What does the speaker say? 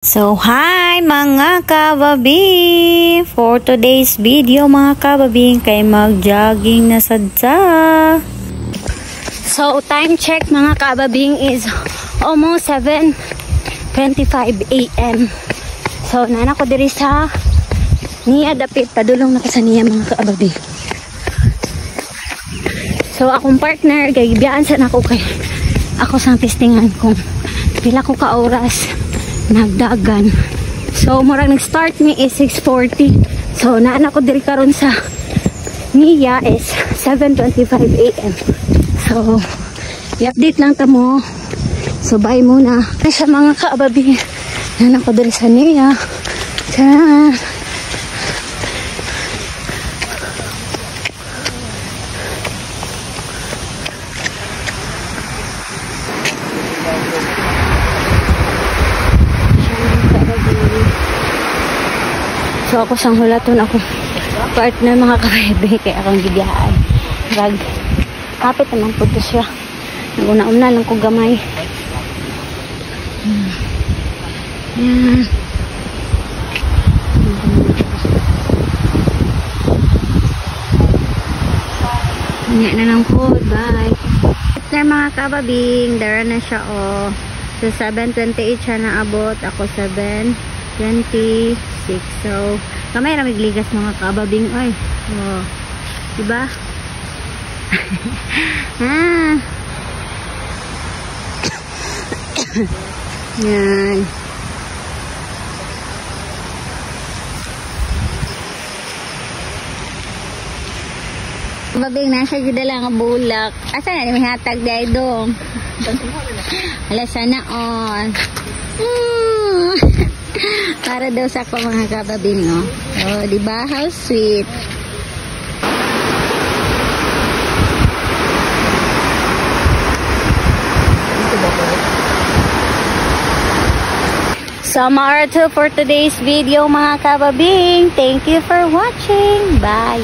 So, hi mga kababi! For today's video mga kababi, kay mag-jogging na sadya. So, time check mga kababing is almost 7:25 AM. So, nana ko diri sa niya dapit, padulong na ko sa niya mga kababi. So, akong partner, kay biyaan sa nako kay ako sang testingan kung pila ko ka oras nagdagan. So murag nag-start mi is 6:40. So naana ko diri karon sa niya is 7:25 AM. So i-update lang ta mo. So bye muna. Ay sa mga kaababi, naana ko diri sa niya. So ako sang hulaton ako partner mga kabebe kay akong gibiyaan. Rag kapit naman po to siya. Naguna-una lang ko gamay. Yan. Nga na lang po. Bye. Partner mga kababing, dara na siya o. So 7:28 siya naabot. Ako 7:26. So, kamay na magligas mga kababing. Ay, oh. Diba? Yan. Kababing, nasa gida lang ang bulak. Asa na may hatag day dong? Ala sana on. Para daw sa ako mga kababing, no? Oh, diba? How sweet. So, more to for today's video mga kababing. Thank you for watching. Bye!